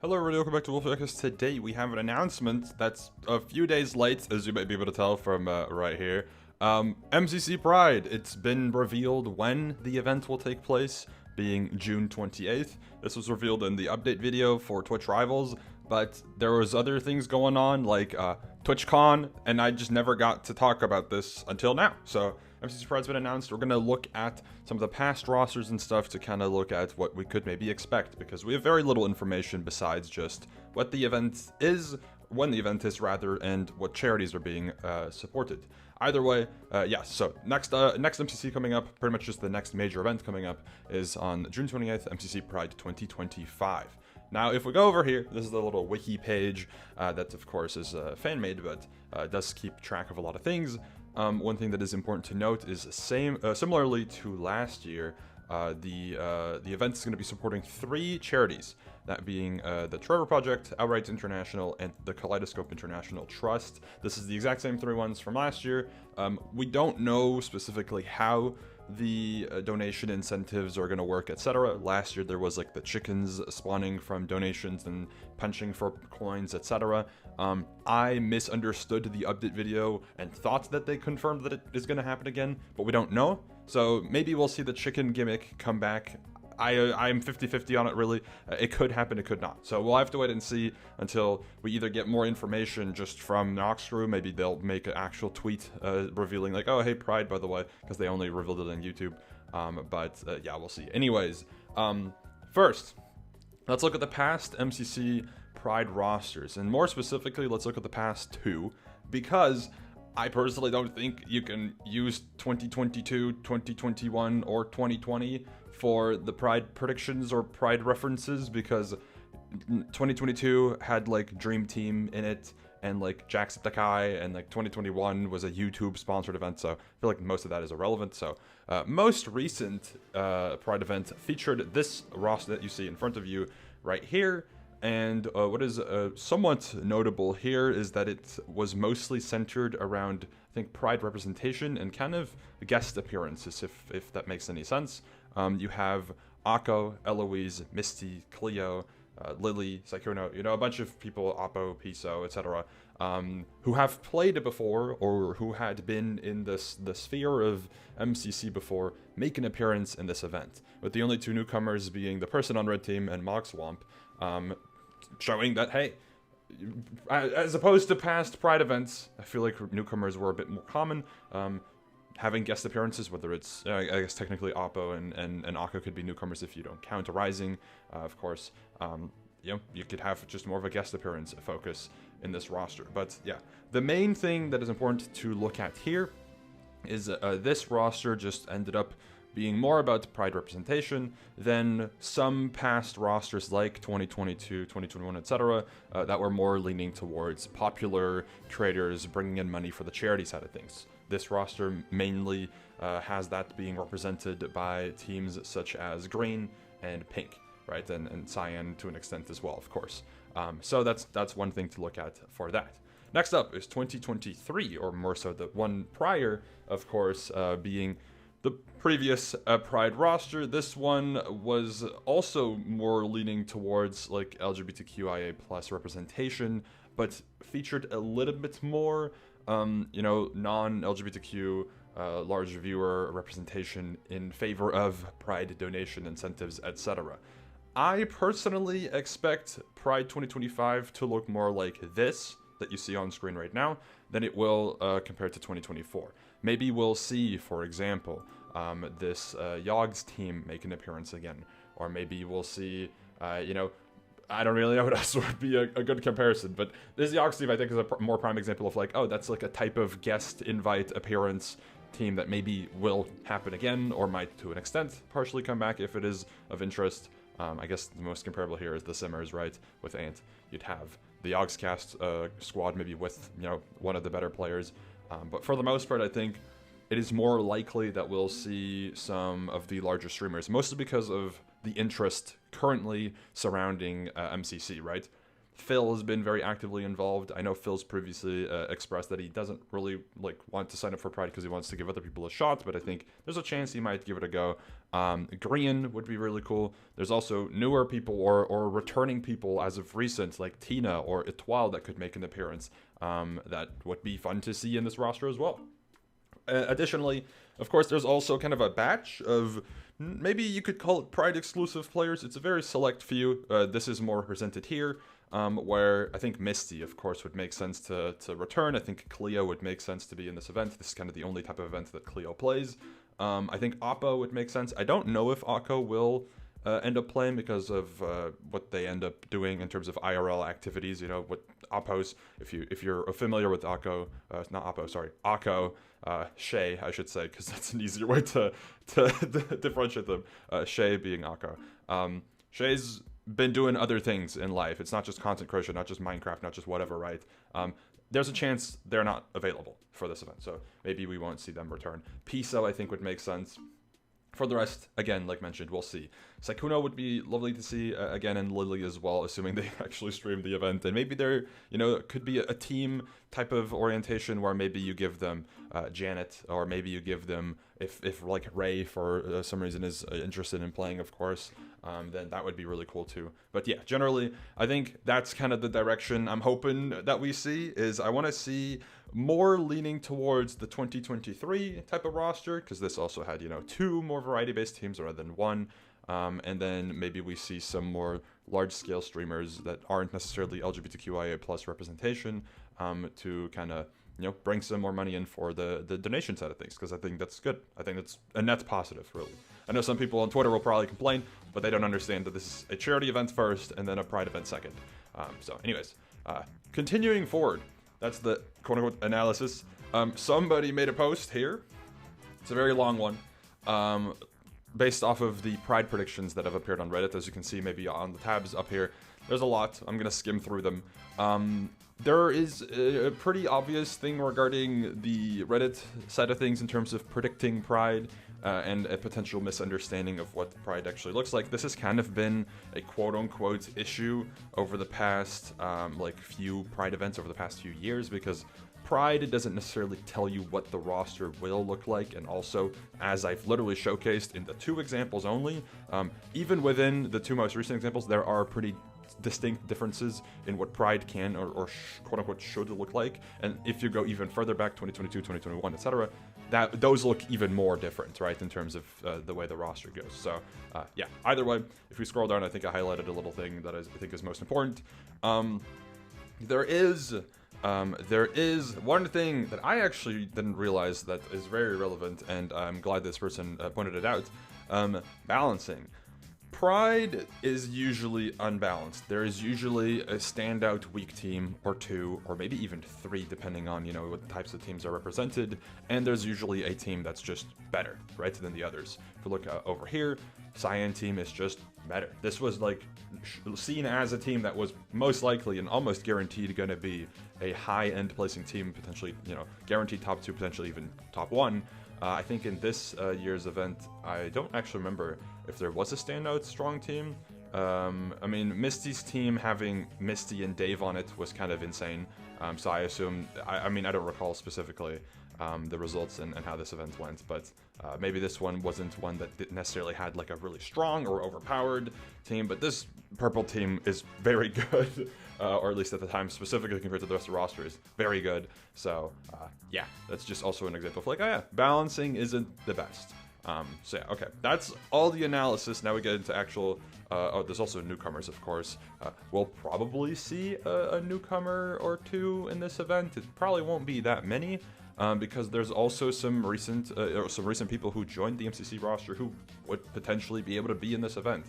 Hello everybody, welcome back to Wolfeei. Today we have an announcement that's a few days late, as you might be able to tell from right here. MCC Pride, it's been revealed when the event will take place, being June 28th. This was revealed in the update video for Twitch Rivals, but there was other things going on like TwitchCon, and I just never got to talk about this until now. So MCC Pride's been announced. We're going to look at some of the past rosters and stuff to kind of look at what we could maybe expect, because we have very little information besides just what the event is, when the event is rather, and what charities are being supported. Either way, yes, so next MCC coming up, pretty much just the next major event coming up, is on June 28th, MCC Pride 2025. Now, if we go over here, this is the little wiki page that, of course, is fan-made, but does keep track of a lot of things. One thing that is important to note is similarly to last year, the event is going to be supporting 3 charities, that being the Trevor Project, Outright International, and the Kaleidoscope International Trust. This is the exact same 3 ones from last year. We don't know specifically how the donation incentives are going to work, etc. Last year there was like the chickens spawning from donations and punching for coins, etc. I misunderstood the update video and thought that they confirmed that it is going to happen again, but we don't know. So maybe we'll see the chicken gimmick come back. I'm 50-50 on it, really. It could happen, it could not. So we'll have to wait and see until we either get more information just from Nox crew. Maybe they'll make an actual tweet revealing like, oh, hey, Pride, by the way, because they only revealed it on YouTube. Yeah, we'll see. Anyways, first, let's look at the past MCC Pride rosters. And more specifically, let's look at the past 2, because I personally don't think you can use 2022, 2021, or 2020 for the Pride predictions or Pride references, because 2022 had like Dream Team in it and like Jacksepticeye, and like 2021 was a YouTube sponsored event, so I feel like most of that is irrelevant. So most recent Pride event featured this roster that you see in front of you right here. And what is somewhat notable here is that it was mostly centered around, I think, Pride representation and kind of guest appearances, if that makes any sense. You have Akko, Eloise, Misty, Cleo, Lily, Saikuno, a bunch of people, Oppo, Piso, etc., who have played before or who had been in the sphere of MCC before, make an appearance in this event, with the only 2 newcomers being the person on Red Team and Mogswamp, showing that, hey, as opposed to past Pride events, I feel like newcomers were a bit more common, having guest appearances, whether it's, I guess technically Oppo and Akko could be newcomers if you don't count Rising, of course. You could have just more of a guest appearance focus in this roster. But yeah, the main thing that is important to look at here is this roster just ended up being more about Pride representation than some past rosters like 2022, 2021, etc., that were more leaning towards popular creators bringing in money for the charity side of things. This roster mainly has that being represented by teams such as Green and Pink, right, and Cyan to an extent as well, of course. So that's one thing to look at for that. Next up is 2023, or more so the one prior, of course, being the previous Pride roster. This one was also more leaning towards like LGBTQIA+ representation, but featured a little bit more, non-LGBTQ large viewer representation in favor of Pride donation incentives, etc. I personally expect Pride 2025 to look more like this that you see on screen right now than it will compared to 2024. Maybe we'll see, for example, this Yogg's team make an appearance again, or maybe we'll see, I don't really know what else would be a good comparison, but this Yogg's team I think is a more prime example of like, oh, that's like a type of guest invite appearance team that maybe will happen again, or might to an extent partially come back if it is of interest. I guess the most comparable here is the Simmers, right? With Ant, you'd have the Yogscast squad maybe with, one of the better players. But for the most part, I think it is more likely that we'll see some of the larger streamers, mostly because of the interest currently surrounding MCC, right? Phil has been very actively involved. I know Phil's previously expressed that he doesn't really want to sign up for Pride because he wants to give other people a shot, but I think there's a chance he might give it a go. Green would be really cool. There's also newer people or returning people as of recent, like Tina or Etoile, that could make an appearance. That would be fun to see in this roster as well. Additionally, of course, there's also kind of a batch of, maybe you could call it Pride exclusive players. It's a very select few. This is more represented here, where I think Misty, of course, would make sense to return. I think Cleo would make sense to be in this event. This is kind of the only type of event that Cleo plays. I think Oppo would make sense. I don't know if Akko will end up playing because of what they end up doing in terms of IRL activities. You know, what Oppo's, if you're familiar with Akko, not Oppo, sorry, Akko, Shay, I should say, because that's an easier way to differentiate them. Shay being Akko. Shay's been doing other things in life. It's not just content creation, not just Minecraft, not just whatever, right? There's a chance they're not available for this event, so maybe we won't see them return. Piso, I think, would make sense. For the rest, again, like mentioned, we'll see. Saikuno would be lovely to see again, and Lily as well, assuming they actually stream the event. And maybe there, could be a team type of orientation where maybe you give them Janet, or maybe you give them, if like Ray for some reason is interested in playing, of course, then that would be really cool too. But yeah, generally, I think that's kind of the direction I'm hoping that we see. Is I want to see more leaning towards the 2023 type of roster, because this also had, 2 more variety-based teams rather than 1. And then maybe we see some more large-scale streamers that aren't necessarily LGBTQIA plus representation to kind of, bring some more money in for the donation side of things, because I think that's good. I think that's a net positive, really. I know some people on Twitter will probably complain, but they don't understand that this is a charity event first and then a Pride event second. So anyways, continuing forward, that's the quote-unquote analysis. Somebody made a post here. It's a very long one. Based off of the Pride predictions that have appeared on Reddit. As you can see, maybe on the tabs up here, there's a lot. I'm going to skim through them. There is a pretty obvious thing regarding the Reddit side of things in terms of predicting Pride and a potential misunderstanding of what Pride actually looks like. This has kind of been a quote-unquote issue over the past few Pride events over the past few years, because Pride, it doesn't necessarily tell you what the roster will look like, and also, as I've literally showcased in the 2 examples only, even within the 2 most recent examples, there are pretty distinct differences in what Pride can or quote-unquote should look like. And if you go even further back, 2022, 2021, etc., those look even more different, right, in terms of the way the roster goes. So, yeah, either way, if we scroll down, I think I highlighted a little thing that I think is most important. There is one thing that I actually didn't realize that is very relevant, and I'm glad this person pointed it out. Balancing. Pride is usually unbalanced. There is usually a standout weak team or 2, or maybe even 3, depending on, what types of teams are represented. And there's usually a team that's just better, right, than the others. If we look over here, Cyan team is just better. This was seen as a team that was most likely and almost guaranteed going to be a high-end placing team, potentially, guaranteed top 2, potentially even top 1. I think in this year's event, I don't actually remember if there was a standout strong team. I mean, Misty's team having Misty and Dave on it was kind of insane. So I assume, I don't recall specifically the results and how this event went, but maybe this one wasn't one that didn't necessarily had a really strong or overpowered team, but this purple team is very good, or at least at the time specifically compared to the rest of the roster is very good. So yeah, that's just also an example of balancing isn't the best. So yeah, okay, that's all the analysis. Now we get into actual, there's also Newcomers, of course. We'll probably see a newcomer or 2 in this event. It probably won't be that many, because there's also some recent people who joined the MCC roster who would potentially be able to be in this event.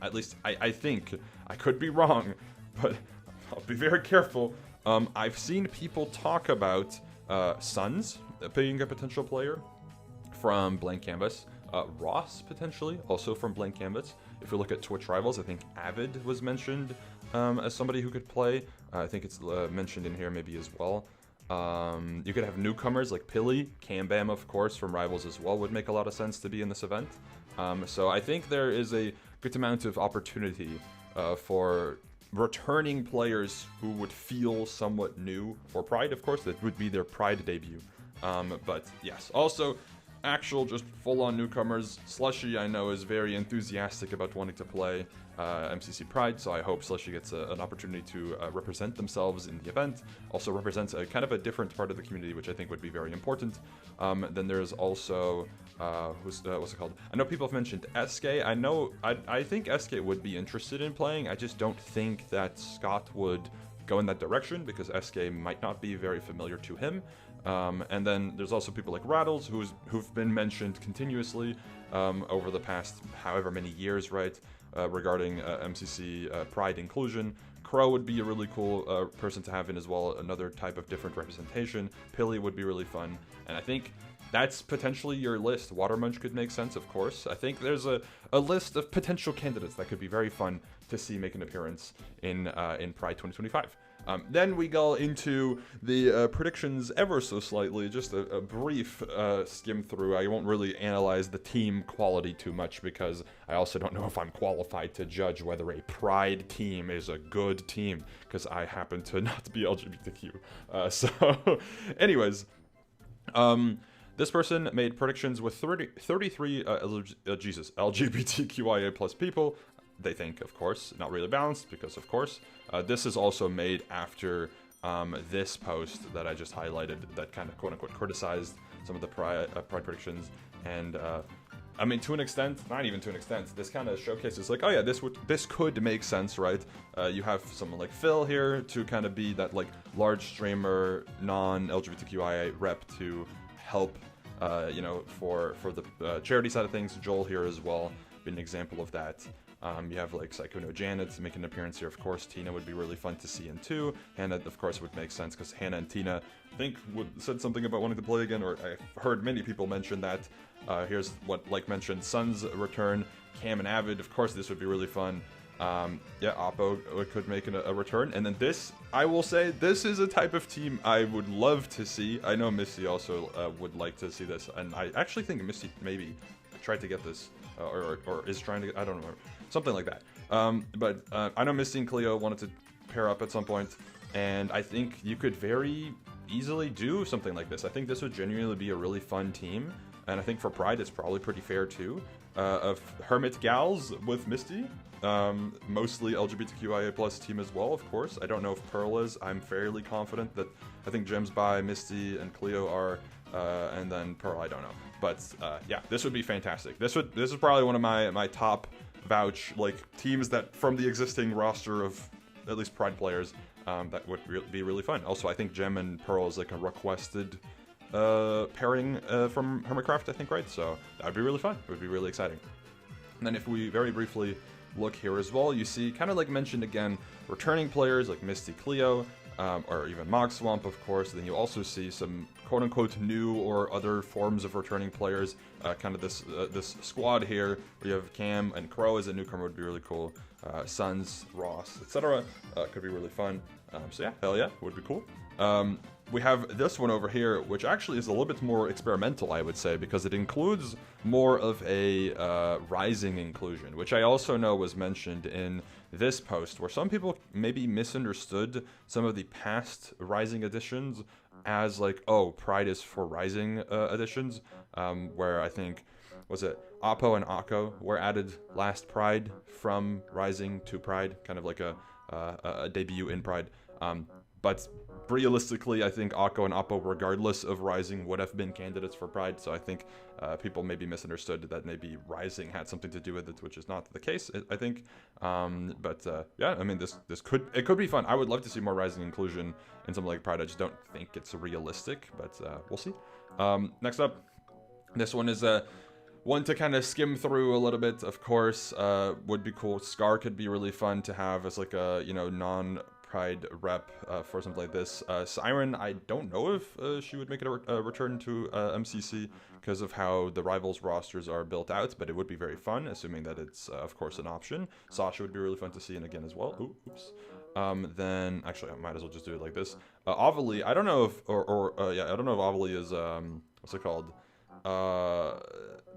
At least I think. I could be wrong, but I'll be very careful. I've seen people talk about Suns being a potential player from Blank Canvas. Ross, potentially, also from Blank Canvas. If we look at Twitch rivals, I think Avid was mentioned as somebody who could play. I think it's mentioned in here maybe as well. You could have newcomers like Pilly, Cambam, of course, from Rivals as well, would make a lot of sense to be in this event. So I think there is a good amount of opportunity for returning players who would feel somewhat new for Pride, of course. That would be their Pride debut. But yes, also actual just full-on newcomers. Slushy, I know, is very enthusiastic about wanting to play MCC Pride, so I hope Slushy gets an opportunity to represent themselves in the event. Also represents a kind of a different part of the community, which I think would be very important. Then there's also what's it called? I know people have mentioned SK. I think SK would be interested in playing. I just don't think that Scott would go in that direction because SK might not be very familiar to him. And then there's also people like Rattles who've been mentioned continuously over the past however many years, right? Regarding MCC Pride inclusion. Crow would be a really cool person to have in as well, another type of different representation. Pilly would be really fun, and I think that's potentially your list. Watermunch could make sense, of course. I think there's a list of potential candidates that could be very fun to see make an appearance in Pride 2025. Then we go into the predictions ever so slightly, just a brief skim through. I won't really analyze the team quality too much because I also don't know if I'm qualified to judge whether a Pride team is a good team because I happen to not be LGBTQ. So anyways, this person made predictions with 33 LGBTQIA plus people. They think, of course, not really balanced because, of course, this is also made after this post that I just highlighted that kind of quote-unquote criticized some of the Pride predictions. And I mean, to an extent, not even to an extent, this kind of showcases like, oh yeah, this could make sense, right? You have someone like Phil here to kind of be that like large streamer, non-LGBTQIA rep to help, for the charity side of things. Joel here as well, been an example of that. You have like Psycho No Janet make an appearance here, of course. Tina would be really fun to see in too. Hannah, of course, would make sense because Hannah and Tina, I think, said something about wanting to play again, or I've heard many people mention that. Here's what, like mentioned, Sun's return. Cam and Avid, of course, this would be really fun. Yeah, Oppo could make a return. And then this, I will say, this is a type of team I would love to see. I know Misty also would like to see this, and I actually think Misty maybe tried to get this, or is trying to, I don't know, something like that. But I know Misty and Cleo wanted to pair up at some point, and I think you could very easily do something like this. I think this would genuinely be a really fun team, and I think for Pride it's probably pretty fair too. Of Hermit Gals with Misty, mostly LGBTQIA plus team as well, of course. I don't know if Pearl is. I'm fairly confident that I think Gems by Misty and Cleo are, and then Pearl, I don't know. But yeah, this would be fantastic. This is probably one of my top vouch like teams that from the existing roster of at least Pride players that would be really fun. Also, I think Gem and Pearl is like a requested pairing from Hermitcraft, I think, right? So that would be really fun. It would be really exciting. And then if we very briefly look here as well, you see kind of like mentioned again, returning players like Misty, Cleo, or even Mog Swamp, of course. Then you also see some quote-unquote new or other forms of returning players. Kind of this squad here, where you have Cam and Crow as a newcomer would be really cool. Suns, Ross, etc. Could be really fun. So yeah, hell yeah, would be cool. We have this one over here, which actually is a little bit more experimental, I would say, because it includes more of a rising inclusion, which I also know was mentioned in this post, where some people maybe misunderstood some of the past rising editions as like, oh, Pride is for rising editions, where I think, was it Oppo and Akko were added last Pride from Rising to Pride, kind of like a debut in Pride. But realistically, I think Akko and Oppo, regardless of Rising, would have been candidates for Pride. So I think people maybe misunderstood that maybe Rising had something to do with it, which is not the case, I think. Yeah, I mean, this could be fun. I would love to see more Rising inclusion in something like Pride. I just don't think it's realistic, but we'll see. Next up, this one is one to kind of skim through a little bit. Of course, would be cool. Scar could be really fun to have as like a non-Pride rep for something like this. Siren, I don't know if she would make a return to MCC because of how the Rivals rosters are built out, but it would be very fun, assuming that it's, of course, an option. Sasha would be really fun to see, and again as well. Oops. Then, actually, I might as well just do it like this. Avalie, I don't know if, I don't know if Avalie is, what's it called?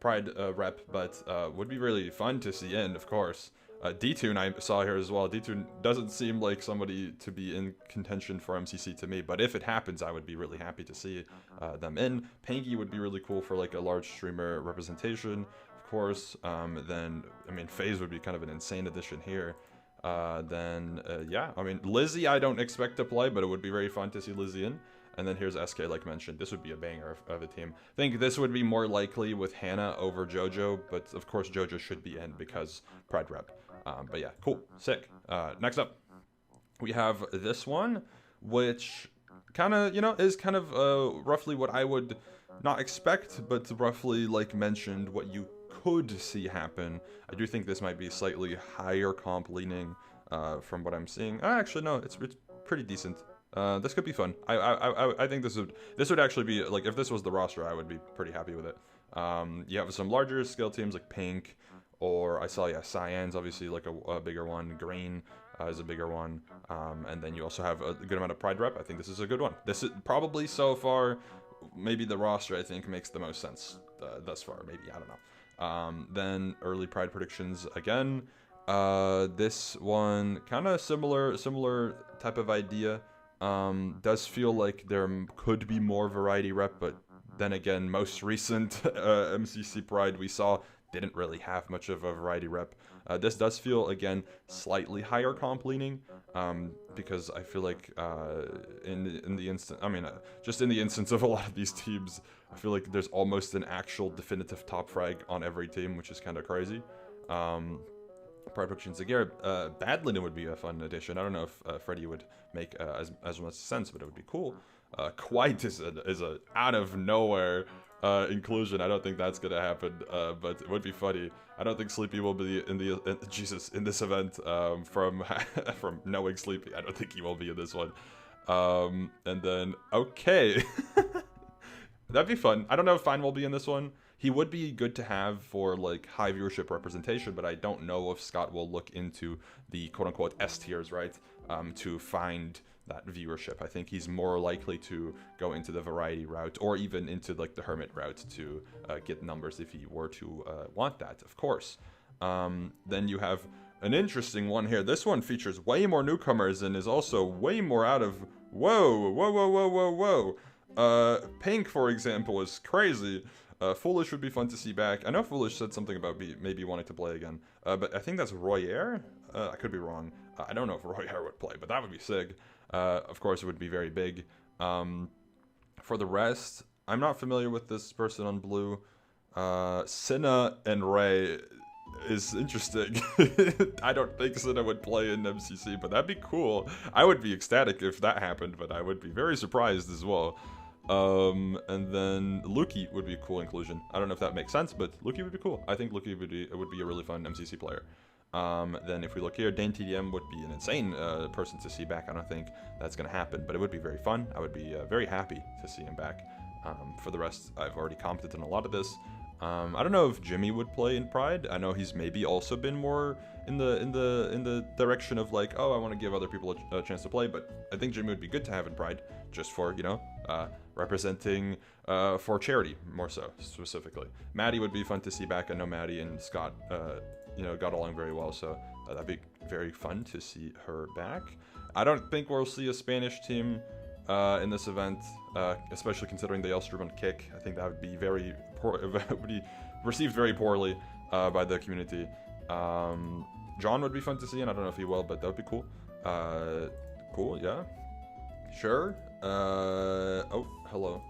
Pride rep, but would be really fun to see in, of course. D-Tune I saw here as well. D-Tune doesn't seem like somebody to be in contention for MCC to me, but if it happens, I would be really happy to see them in. Pangy would be really cool for like a large streamer representation, of course. Then, I mean, FaZe would be kind of an insane addition here. Yeah, I mean, Lizzie I don't expect to play, but it would be very fun to see Lizzie in. And then here's SK, like mentioned. This would be a banger of a team. I think this would be more likely with Hannah over JoJo, but of course JoJo should be in because Pride rep. But yeah, cool, sick. Next up, we have this one, which kind of, you know, is kind of roughly what I would not expect, but roughly, like mentioned, what you could see happen. I do think this might be slightly higher comp leaning from what I'm seeing. Actually, no, it's pretty decent. This could be fun. I think this would actually be, like, if this was the roster, I would be pretty happy with it. You have some larger scale teams like Pink, or I saw, yeah, Cyan's obviously like a bigger one. Green is a bigger one. And then you also have a good amount of Pride rep. I think this is a good one. This is probably so far, maybe the roster I think makes the most sense thus far. Maybe, I don't know. Then early Pride predictions again. This one kind of similar type of idea. Does feel like there could be more variety rep, but then again, most recent MCC Pride we saw didn't really have much of a variety rep. This does feel, again, slightly higher comp leaning, because I feel like in the instant, I mean, just in the instance of a lot of these teams, I feel like there's almost an actual definitive top frag on every team, which is kind of crazy. Pride predictions again. Badlinen would be a fun addition. I don't know if Freddy would make as much sense, but it would be cool. Quite is a out of nowhere inclusion. I don't think that's gonna happen, but it would be funny. I don't think Sleepy will be in this event. From knowing Sleepy, I don't think he will be in this one. And then okay, that'd be fun. I don't know if Fine will be in this one. He would be good to have for like high viewership representation, but I don't know if Scott will look into the quote-unquote S tiers, right, to find that viewership. I think he's more likely to go into the variety route, or even into like the Hermit route to get numbers if he were to want that, of course. Then you have an interesting one here. This one features way more newcomers and is also way more out of whoa. Pink, for example, is crazy. Foolish would be fun to see back. I know Foolish said something about maybe wanting to play again, but I think that's Royer. I could be wrong. I don't know if Royer would play, but that would be sick. Of course, it would be very big. For the rest, I'm not familiar with this person on blue. Cinna and Ray is interesting. I don't think Cinna would play in MCC, but that'd be cool. I would be ecstatic if that happened, but I would be very surprised as well. And then Luki would be a cool inclusion. I don't know if that makes sense, but Luki would be cool. I think Luki would be a really fun MCC player. Then if we look here, Dane TDM would be an insane person to see back. I don't think that's going to happen, but it would be very fun. I would be very happy to see him back. For the rest, I've already commented on a lot of this. I don't know if Jimmy would play in Pride. I know he's maybe also been more in the direction of like, oh, I want to give other people a chance to play, but I think Jimmy would be good to have in Pride, just for, you know, representing for charity, more so, specifically. Maddie would be fun to see back. I know Maddie and Scott, you know, got along very well, so that'd be very fun to see her back. I don't think we'll see a Spanish team in this event, especially considering they all stream on Kick. I think that would be very poor, would be received very poorly by the community. John would be fun to see, and I don't know if he will, but that would be cool. Cool, yeah. Sure. Oh, hello.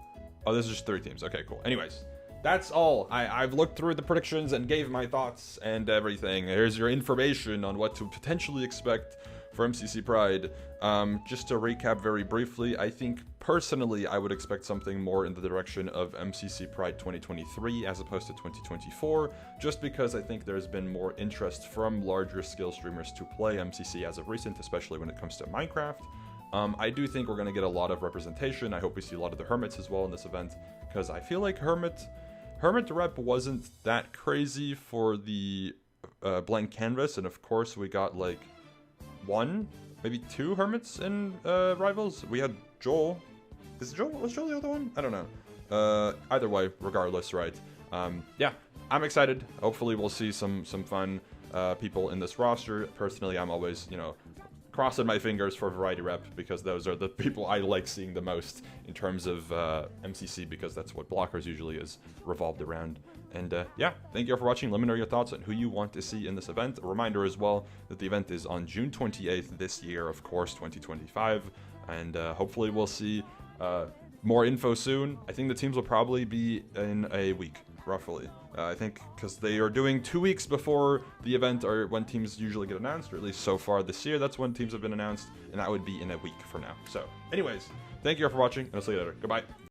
Oh, this is just 3 teams. Okay, cool. Anyways, that's all. I've looked through the predictions and gave my thoughts and everything. Here's your information on what to potentially expect for MCC Pride. Just to recap very briefly, I think personally I would expect something more in the direction of MCC Pride 2023 as opposed to 2024, just because I think there's been more interest from larger scale streamers to play MCC as of recent, especially when it comes to Minecraft. I do think we're going to get a lot of representation. I hope we see a lot of the Hermits as well in this event, because I feel like Hermit rep wasn't that crazy for the blank canvas, and of course we got like 1, maybe 2 Hermits in Rivals. We had Joel. Was Joel the other one? I don't know. Either way, regardless, right? Yeah, I'm excited. Hopefully we'll see some fun people in this roster. Personally, I'm always, you know, crossing my fingers for Variety Rep because those are the people I like seeing the most in terms of MCC, because that's what Blockers usually is revolved around. And yeah, thank you all for watching. Let me know your thoughts on who you want to see in this event. A reminder as well that the event is on June 28th this year, of course, 2025. And hopefully we'll see more info soon. I think the teams will probably be in a week, roughly. I think because they are doing 2 weeks before the event or when teams usually get announced, or at least so far this year, that's when teams have been announced, and that would be in a week from now. So anyways, thank you all for watching, and I'll see you later. Goodbye.